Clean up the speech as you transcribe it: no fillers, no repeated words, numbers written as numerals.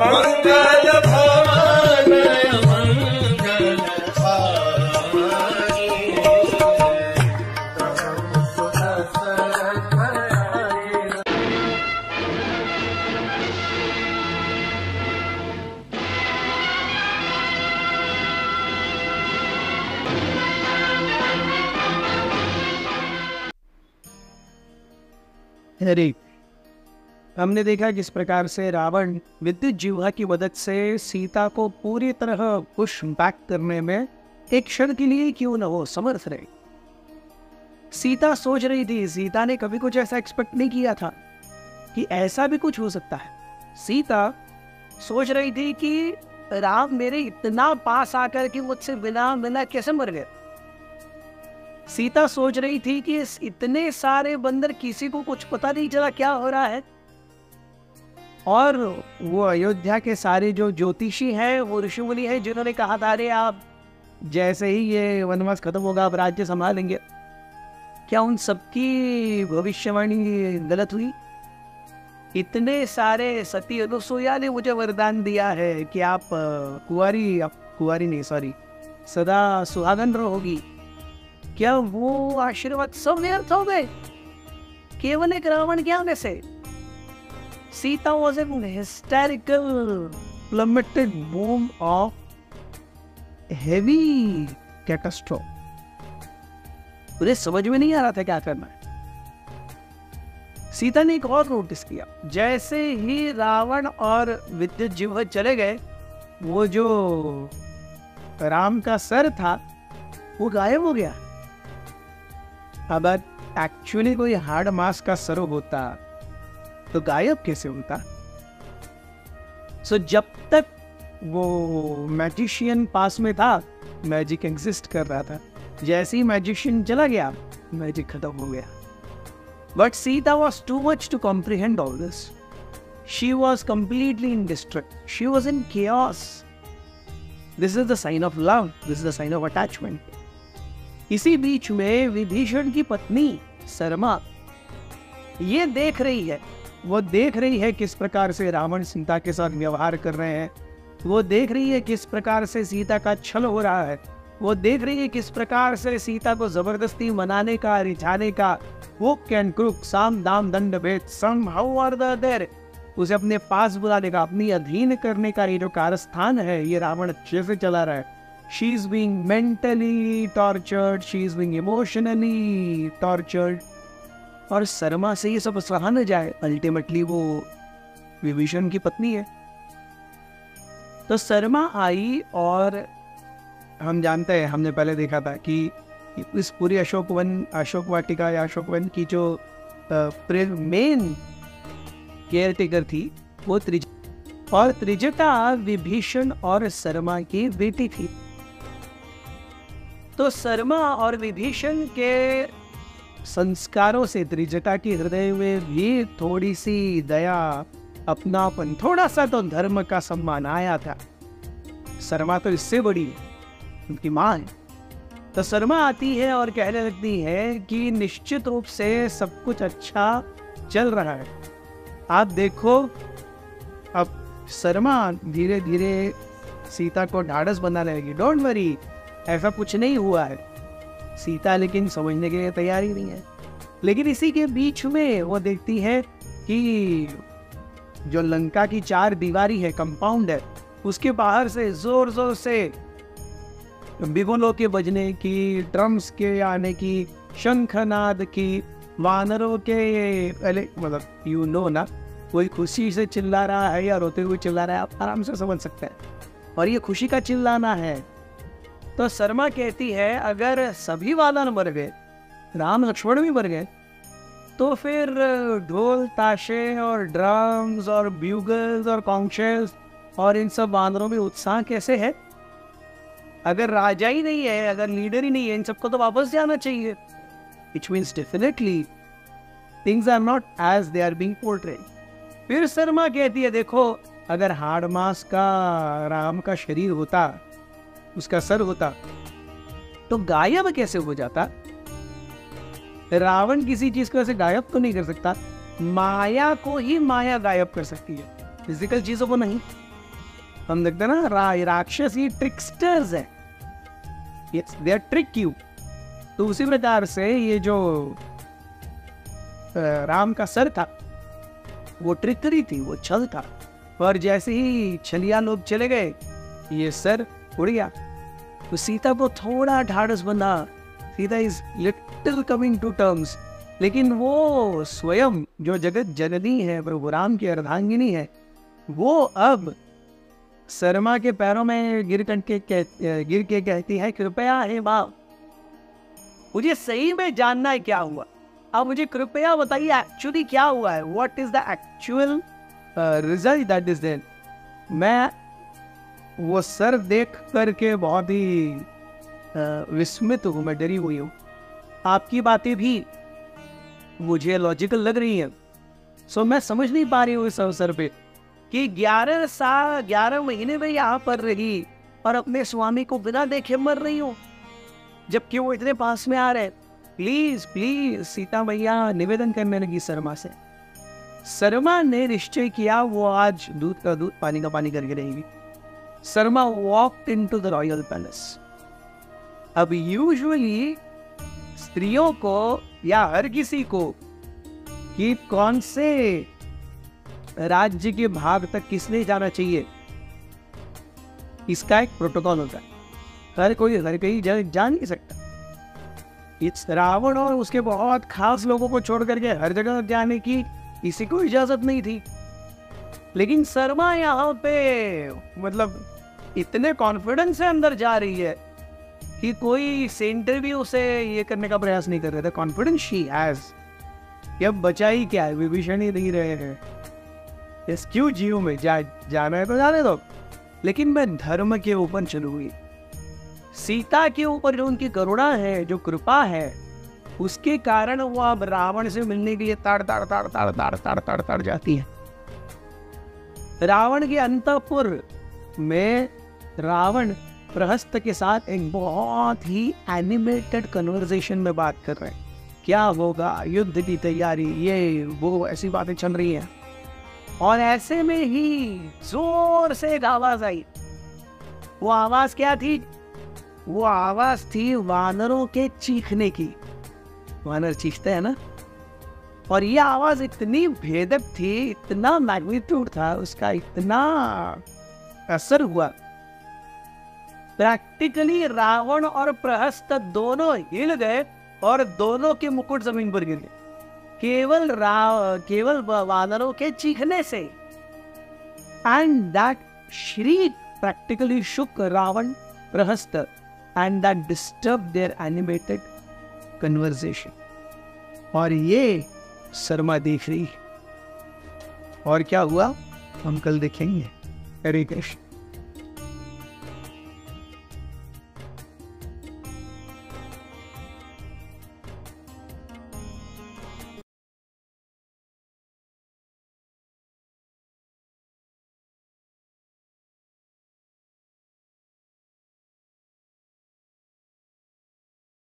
मंगल भवन मंगल हारी। अरे, हमने देखा किस प्रकार से रावण विद्युत जिह्वा की मदद से सीता को पूरी तरह पुश बैक करने में एक क्षण के लिए क्यों न हो समर्थ रहे। सीता सोच रही थी, सीता ने कभी कुछ ऐसा एक्सपेक्ट नहीं किया था कि ऐसा भी कुछ हो सकता है। सीता सोच रही थी कि राम मेरे इतना पास आकर के मुझसे बिना मिला कैसे मर गए। सीता सोच रही थी कि इस इतने सारे बंदर किसी को कुछ पता नहीं चला क्या हो रहा है। और वो अयोध्या के सारे जो ज्योतिषी हैं, वो ऋषि मुनि हैं, जिन्होंने कहा था अरे आप जैसे ही ये वनवास खत्म होगा आप राज्य संभालेंगे, क्या उन सबकी भविष्यवाणी गलत हुई? इतने सारे सती अनुसुईया ने मुझे वरदान दिया है कि आप कुंवारी नहीं सॉरी सदा सुहागन रहोगी। क्या वो आशीर्वाद सब व्यर्थ हो गए केवल एक रावण ज्ञान से? Sita was an hysterical plummeted boom of heavy catastrophe. उन्हें समझ में नहीं आ रहा था क्या करना है। सीता ने एक और नोटिस किया, जैसे ही रावण और विद्युत जिह्वा चले गए, वो जो राम का सर था वो गायब हो गया। अब एक्चुअली कोई हार्ड मास का सर होता तो गायब कैसे होता? सो जब तक वो मैजिशियन पास में था, मैजिक एग्जिस्ट कर रहा था। जैसे ही मैजिशियन चला गया, मैजिक खत्म हो गया। But Sita was too much to comprehend all this. She was completely in distress, she was in chaos. This is the sign of love, this is the sign of attachment. इसी बीच में विभीषण की पत्नी सरमा ये देख रही है, वो देख रही है किस प्रकार से रावण सीता के साथ व्यवहार कर रहे हैं। वो देख रही है किस प्रकार से सीता का छल हो रहा है। वो देख रही है किस प्रकार से सीता को जबरदस्ती मनाने का, रिझाने का, वो कैन क्रुक साम दाम दंड भेद somehow are the other, उसे अपने पास बुलाने का, अपनी अधीन करने का ये जो कारस्थान है, ये रावण अच्छे से चला रहा है। She is being mentally tortured, she is being emotionally tortured. और शर्मा से ये सब सहा न जाए, अल्टीमेटली वो विभीषण की पत्नी है। तो शर्मा आई और हम जानते हैं, हमने पहले देखा था कि इस पूरी अशोक वाटिका या अशोक वन की जो मेन केयर टेकर थी वो त्रिजटा, और त्रिजटा विभीषण और शर्मा की बेटी थी। तो शर्मा और विभीषण के संस्कारों से त्रिजटा के हृदय में भी थोड़ी सी दया, अपनापन, थोड़ा सा तो धर्म का सम्मान आया था। शर्मा तो इससे बड़ी है, उनकी माँ है। तो शर्मा आती है और कहने लगती है कि निश्चित रूप से सब कुछ अच्छा चल रहा है, आप देखो। अब शर्मा धीरे धीरे सीता को ढाढ़स बनाने लगी, डोंट वरी, ऐसा कुछ नहीं हुआ है। सीता लेकिन समझने के लिए तैयार ही नहीं है। लेकिन इसी के बीच में वो देखती है कि जो लंका की 4 दीवारी है, कंपाउंड है, उसके बाहर से जोर जोर से बिगुलों के बजने की, ड्रम्स के आने की, शंखनाद की, वानरों के मतलब यू नो ना, कोई खुशी से चिल्ला रहा है या रोते हुए चिल्ला रहा है, आप आराम से समझ सकते हैं। और ये खुशी का चिल्लाना है। तो शर्मा कहती है अगर सभी वानर मर गए, राम लक्ष्मण भी मर गए, तो फिर ढोल ताशे और ड्रम्स और ब्यूगल्स और कॉन्शेल्स और इन सब वानरों में उत्साह कैसे है? अगर राजा ही नहीं है, अगर लीडर ही नहीं है, इन सबको तो वापस जाना चाहिए। Which means definitely things are not as they are being portrayed. फिर शर्मा कहती है देखो, अगर हाड़ मास का राम का शरीर होता, उसका सर होता, तो गायब कैसे हो जाता? रावण किसी चीज को ऐसे गायब तो नहीं कर सकता। माया को ही माया गायब कर सकती है, फिजिकल चीजों को नहीं। हम देखते हैं ना राक्षस ये ट्रिकस्टर्स है, दे आर ट्रिक यू। तो उसी प्रकार से ये जो राम का सर था वो ट्रिकरी थी, वो छल था। और जैसे ही छलिया लोग चले गए ये सर उड़ गया। तो सीता को थोड़ा ढाढ़स बंधा, Sita is little coming to terms. लेकिन वो स्वयं जो जगत जननी है, प्रभु राम की अर्धांगिनी है, वो अब शर्मा के पैरों में गिर के कहती है कृपया हे माँ, मुझे सही में जानना है क्या हुआ, अब मुझे कृपया बताइए एक्चुअली क्या हुआ है, what is the actual result that is there. मैं वो सर देख करके बहुत ही विस्मित हूँ, मैं डरी हुई हूँ। आपकी बातें भी मुझे लॉजिकल लग रही हैं। सो मैं समझ नहीं पा रही हूँ इस अवसर पे कि 11 महीने में यहाँ पर रही और अपने स्वामी को बिना देखे मर रही हूँ, जबकि वो इतने पास में आ रहे। प्लीज प्लीज, सीता मैया निवेदन करने लगी शर्मा से। शर्मा ने निश्चय किया वो आज दूध का दूध पानी का पानी करके रहेगी। Sharma walked into the royal palace. अब यूजुअली स्त्रियों को या हर किसी को कि कौन से राज्य के भाग तक किसने जाना चाहिए, इसका एक प्रोटोकॉल होता है। हर कहीं जा नहीं सकता। इस रावण और उसके बहुत खास लोगों को छोड़ करके हर जगह जाने की किसी को इजाजत नहीं थी। लेकिन शर्मा यहाँ पे मतलब इतने कॉन्फिडेंस से अंदर जा रही है कि कोई सेंटर भी उसे ये करने का प्रयास नहीं कर रहे थे। कॉन्फिडेंस शी हैज कि अब बचा ही क्या है, विभीषण ही नहीं रहे हैं, इस क्यों जीव में जाना है तो जाने दो, लेकिन मैं धर्म के ऊपर चलूंगी। सीता के ऊपर जो उनकी करुणा है, जो कृपा है, उसके कारण वो अब रावण से मिलने के लिए ताड़ जाती है। रावण के अंतःपुर में रावण प्रहस्त के साथ एक बहुत ही एनिमेटेड कन्वर्सेशन में बात कर रहे हैं। क्या होगा, युद्ध की तैयारी, ये वो ऐसी बातें चल रही हैं। और ऐसे में ही जोर से एक आवाज आई। वो आवाज क्या थी? वो आवाज थी वानरों के चीखने की। वानर चीखते हैं ना। और ये आवाज इतनी भेदक थी, इतना मैग्नीट्यूड था उसका, इतना असर हुआ, प्रैक्टिकली रावण और प्रहस्त दोनों हिल गए और दोनों के मुकुट जमीन पर गिर गए, केवल वानरों के चीखने से। And that श्रीक practically shook Ravan, Prahasta, and that disturbed their animated conversation. और ये शर्मा देख रही। और क्या हुआ हम कल देखेंगे। हरे कृष्ण।